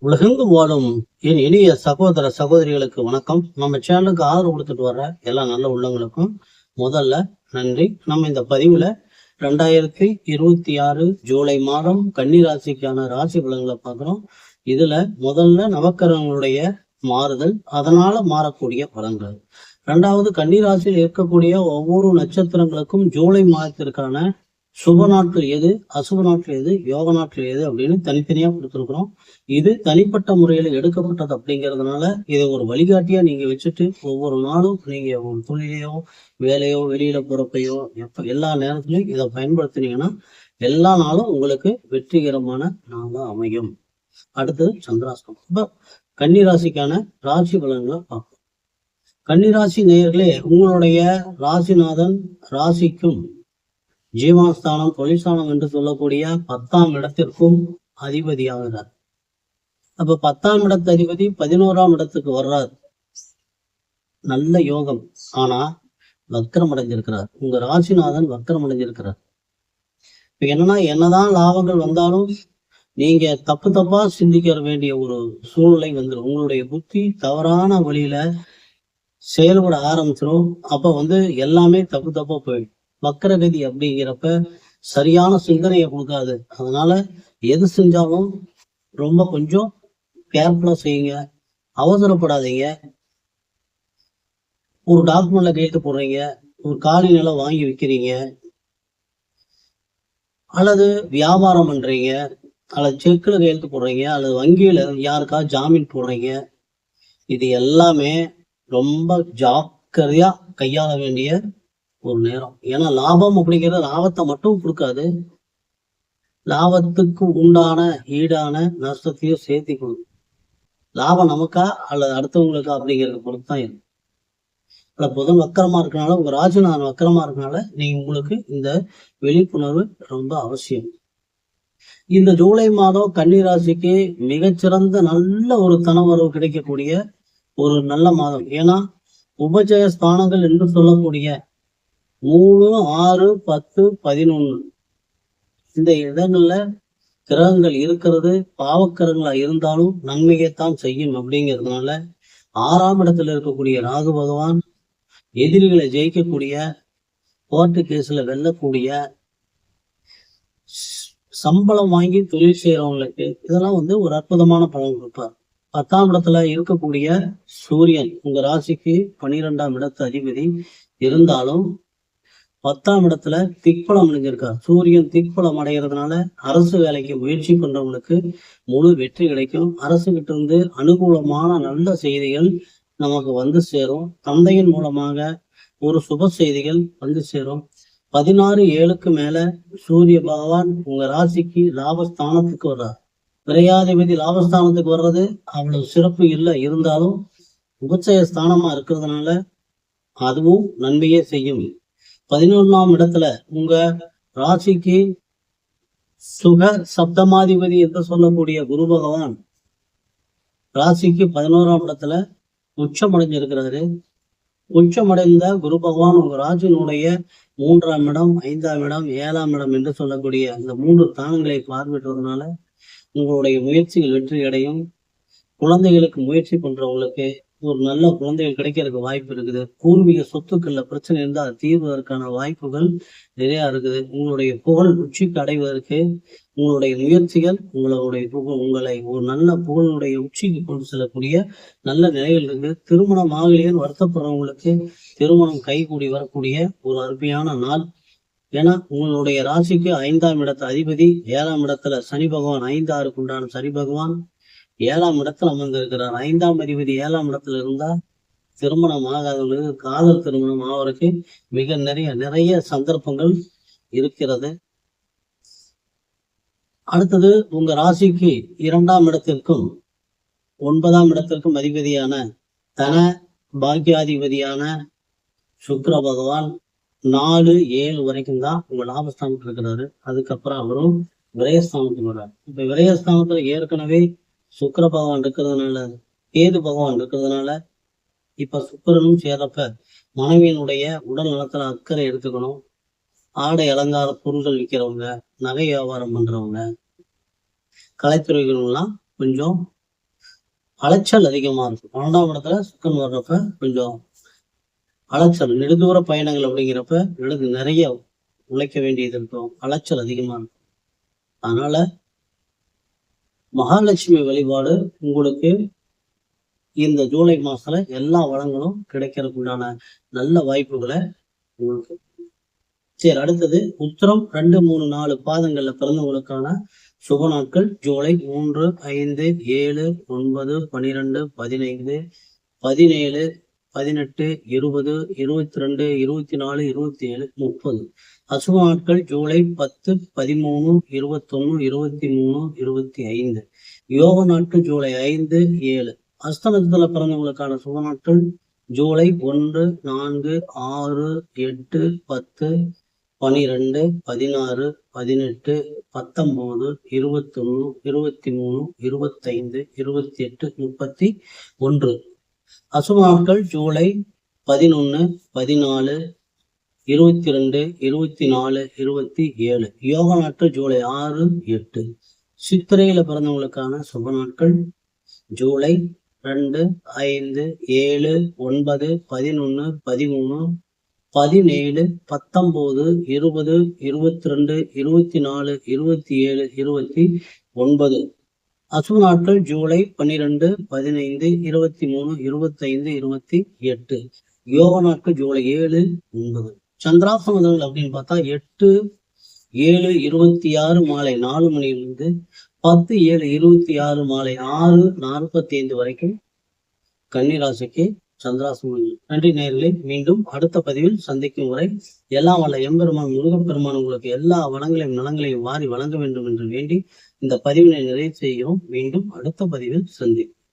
உலகெங்கும் வாழும் என் இனிய சகோதர சகோதரிகளுக்கு வணக்கம். நம்ம சேனலுக்கு ஆதரவு கொடுத்துட்டு வர்ற எல்லா நல்ல உள்ளங்களுக்கும் முதல்ல நன்றி. நம்ம இந்த பதிவுல 2026 ஜூலை மாதம் கன்னிராசிக்கான ராசி பலன்களை பார்க்கிறோம். இதுல முதல்ல நவக்கிரகங்களுடைய மாறுதல், அதனால மாறக்கூடிய பலன்கள். இரண்டாவது, கன்னிராசியில் இருக்கக்கூடிய ஒவ்வொரு நட்சத்திரங்களுக்கும் ஜூலை மாதத்திற்கான சுப நாட்கள் எது, அசுப நாட்கள் எது, யோக நாட்கள் எது அப்படின்னு தனித்தனியா கொடுத்துருக்குறோம். இது தனிப்பட்ட முறையில எடுக்கப்பட்டது அப்படிங்கிறதுனால இதை ஒரு வழிகாட்டியா நீங்க வச்சுட்டு ஒவ்வொரு நாளும் நீங்க ஒரு தொழிலையோ வேலையோ வெளியில போறப்பையோ எல்லா நேரத்திலையும் இதை பயன்படுத்தினீங்கன்னா எல்லா நாளும் உங்களுக்கு வெற்றிகரமான நாளா அமையும். அடுத்தது சந்திராஷ்டம். இப்ப கன்னிராசிக்கான ராசி பலன்களை பார்ப்போம். கன்னிராசி நேயர்களே, உங்களுடைய ராசிநாதன் ராசிக்கும் ஜீவனஸ்தானம் தொழிற்ஸ்தானம் என்று சொல்லக்கூடிய 10ஆம் இடத்திற்கும் அதிபதியாகிறார். அப்ப 10ஆம் இடத்து அதிபதி 11ஆம் இடத்துக்கு வர்றார். நல்ல யோகம். ஆனா வக்கரம் அடைஞ்சிருக்கிறார். உங்க ராசிநாதன் வக்கரம் அடைஞ்சிருக்கிறார். இப்ப என்னதான் லாபங்கள் வந்தாலும் நீங்க தப்பா சிந்திக்க வேண்டிய ஒரு சூழ்நிலை வந்துடும். உங்களுடைய புத்தி தவறான வழியில செயல்பட ஆரம்பிச்சிடும். அப்ப எல்லாமே தப்பா போயிடும். வக்கரகதி அப்படிங்கிறப்ப சரியான சிந்தனையை கொடுக்காது. அதனால எது செஞ்சாலும் ரொம்ப கொஞ்சம் கேர்ஃபுல்லா செய்யுங்க. அவசரப்படாதீங்க. ஒரு டாக்குமெண்ட்ல கையெழுத்து போடுறீங்க, ஒரு காலி நிலம் வாங்கி விற்கிறீங்க, அல்லது வியாபாரம் பண்றீங்க, அல்லது செக்குல கையெழுத்து போடுறீங்க, அல்லது வங்கியில யாருக்காவது ஜாமீன் போடுறீங்க, இது எல்லாமே ரொம்ப ஜாக்கிரதையா கையாள வேண்டிய ஒரு நேரம். ஏன்னா லாபம் அப்படிங்கிற லாபத்தை மட்டும் கொடுக்காது, லாபத்துக்கு உண்டான ஈடான நஷ்டத்தையும் சேர்த்தி கொடுக்கும். லாபம் நமக்கா அல்லது அடுத்தவங்களுக்கா அப்படிங்கிறத பொறுத்து தான் இருக்கு. புதன் வக்கரமா இருக்கனால, உங்க ராசிநாதன் வக்கரமா இருக்கனால நீங்க உங்களுக்கு இந்த விழிப்புணர்வு ரொம்ப அவசியம். இந்த ஜூலை மாதம் கன்னிராசிக்கு மிகச்சிறந்த நல்ல ஒரு தனவரவு கிடைக்கக்கூடிய ஒரு நல்ல மாதம். ஏன்னா உபஜய ஸ்தானங்கள் என்று சொல்லக்கூடிய 3, 6, 10, 11 இந்த இடங்கள்ல கிரகங்கள் இருக்கிறது பாவக்கிரகங்களா இருந்தாலும் நன்மையைத்தான் செய்யும். அப்படிங்கிறதுனால 6ஆம் இடத்துல இருக்கக்கூடிய ராகு பகவான் எதிரிகளை ஜெயிக்கக்கூடிய, கோர்ட்டு கேஸ்ல வெல்லக்கூடிய, சம்பளம் வாங்கி தொழில் செய்யறவங்களுக்கு இதெல்லாம் ஒரு அற்புதமான பலன் கொடுப்பார். 10ஆம் இடத்துல இருக்கக்கூடிய சூரியன் உங்க ராசிக்கு 12ஆம் இடத்து அதிபதி இருந்தாலும் 10ஆம் இடத்துல திக்பலம் அடைஞ்சிருக்கார். சூரியன் திக்பலம் அடைகிறதுனால அரசு வேலைக்கு முயற்சி பண்றவங்களுக்கு முழு வெற்றி கிடைக்கும். அரசு கிட்ட இருந்து அனுகூலமான நல்ல செய்திகள் நமக்கு வந்து சேரும். தந்தையின் மூலமாக ஒரு சுப செய்திகள் வந்து சேரும். 16/7க்கு மேல சூரிய பகவான் உங்க ராசிக்கு லாபஸ்தானத்துக்கு வர்றார். விரையாதிபதி லாபஸ்தானத்துக்கு வர்றது அவ்வளவு சிறப்பு இல்லை, இருந்தாலும் உபச்சய ஸ்தானமா இருக்கிறதுனால அதுவும் நன்மையே செய்யும். 11ஆம் இடத்துல உங்க ராசிக்கு சுக சப்தமாதிபதி என்று சொல்லக்கூடிய குரு பகவான் ராசிக்கு 11ஆம் இடத்துல உச்சமடைஞ்சிருக்கிறாரு. உச்சமடைந்த குரு பகவான் உங்க ராசியினுடைய 3ஆம் இடம், 5ஆம் இடம், 7ஆம் இடம் என்று சொல்லக்கூடிய இந்த 3 ஸ்தானங்களை பார்வையிடுவதனால உங்களுடைய முயற்சிகள் வெற்றி அடையும். குழந்தைகளுக்கு முயற்சி பண்றவங்களுக்கு ஒரு நல்ல குழந்தைகள் கிடைக்கிறதுக்கு வாய்ப்பு இருக்குது. பூர்வீக சொத்துக்கள்ல பிரச்சனை இருந்தால் தீர்வதற்கான வாய்ப்புகள் நிறைய இருக்குது. உங்களுடைய புகழ் உச்சிக்கு அடைவதற்கு உங்களுடைய முயற்சிகள் உங்களை ஒரு நல்ல புகழுடைய உச்சிக்கு கொண்டு செல்லக்கூடிய நல்ல நிலைகள் இருக்கு. திருமணம் ஆகலையேன்னு வருத்தப்படுறவங்களுக்கு திருமணம் கைகூடி வரக்கூடிய ஒரு அருமையான நாள். ஏன்னா உங்களுடைய ராசிக்கு 5ஆம் இடத்து அதிபதி 7ஆம் இடத்துல சனி பகவான், 5, 6க்கு உண்டான சனி பகவான் 7ஆம் இடத்துல அமர்ந்திருக்கிறார். 5ஆம் அதிபதி 7ஆம் இடத்துல இருந்தா திருமணம் ஆகாதவங்களுக்கு காதல் திருமணம் ஆவதற்கு மிக நிறைய சந்தர்ப்பங்கள் இருக்கிறது. அடுத்தது உங்க ராசிக்கு 2ஆம் இடத்திற்கும் 9ஆம் இடத்திற்கும் அதிபதியான தன பாக்கியாதிபதியான சுக்கிர பகவான் 4, 7 வரைக்கும் தான் உங்க லாபஸ்தானத்தில் இருக்கிறாரு. அதுக்கப்புறம் அவரும் விரயஸ்தானத்துக்கு வர்றாரு. இப்ப விரயஸ்தானத்துல ஏற்கனவே சுக்கிர பகவான் இருக்கிறதுனால, கேது பகவான் இருக்கிறதுனால இப்ப சுக்கிரனும் சேர்றப்ப மனைவியினுடைய உடல் நலத்துல அக்கறை எடுத்துக்கணும். ஆடை அலங்கார பொருட்கள் விற்கிறவங்க, நகை வியாபாரம் பண்றவங்க, கலைத்துறைகள்லாம் கொஞ்சம் அலைச்சல் அதிகமா இருக்கும். 12ஆம் இடத்துல சுக்கரன் வர்றப்ப கொஞ்சம் அலைச்சல், நெடுதூர பயணங்கள் அப்படிங்கிறப்ப நிறைய உழைக்க வேண்டியது இருக்கும், அலைச்சல் அதிகமா இருக்கும். அதனால மகாலட்சுமி வழிபாடு உங்களுக்கு இந்த ஜூலை மாசத்துல எல்லா வளங்களும் கிடைக்கிறதுக்குண்டான நல்ல வாய்ப்புகளை உங்களுக்கு. சரி, அடுத்தது உத்திரம் 2, 3, 4 பாதங்கள்ல பிறந்தவங்களுக்கான சுப நாட்கள் ஜூலை 3, 5, 7, 9, 12, 15, 17, 18, 20, 22, 24, 27, 30. அசுப நாட்கள் ஜூலை 10, 13, 21, 23, 25. யோக நாட்கள் ஜூலை 5, 7. அஸ்தமத்துல பிறந்தவங்களுக்கான சுப நாட்கள் ஜூலை 1, 4, 6, 8, 10, 12, 16, 18, 19, 21, 23, 25, 28, 31. அசுப நாட்கள் ஜூலை 11, 14, 22, 24, 27. யோக நாட்கள் ஜூலை 6, 8. சித்திரையில பிறந்தவங்களுக்கான சுப நாட்கள் ஜூலை 2, 5, 7, 9, 11, 13, 17, 19, 20, 22, 24, 27, 29. அசுப நாட்கள் ஜூலை 12, 15, 23, 25, 28. யோக நாட்கள் ஜூலை 7, 9. சந்திராசனங்கள் அப்படின்னு பார்த்தா 8, 7, 26 மாலை 4 மணியிலிருந்து 10, 7, 26 மாலை 6:45 வரைக்கும் கன்னிராசிக்கு சந்திராசனம். நன்றி நேயர்களே, மீண்டும் அடுத்த பதிவில் சந்திக்கும் வரை எல்லாம் வல்ல எம்பெருமான் முருகப்பெருமான் உங்களுக்கு எல்லா வளங்களையும் நலங்களையும் வாரி வழங்க வேண்டும் என்று வேண்டி இந்த பதிவினை நிறைவு செய்கிறோம். மீண்டும் அடுத்த பதிவில் சந்திப்போம்.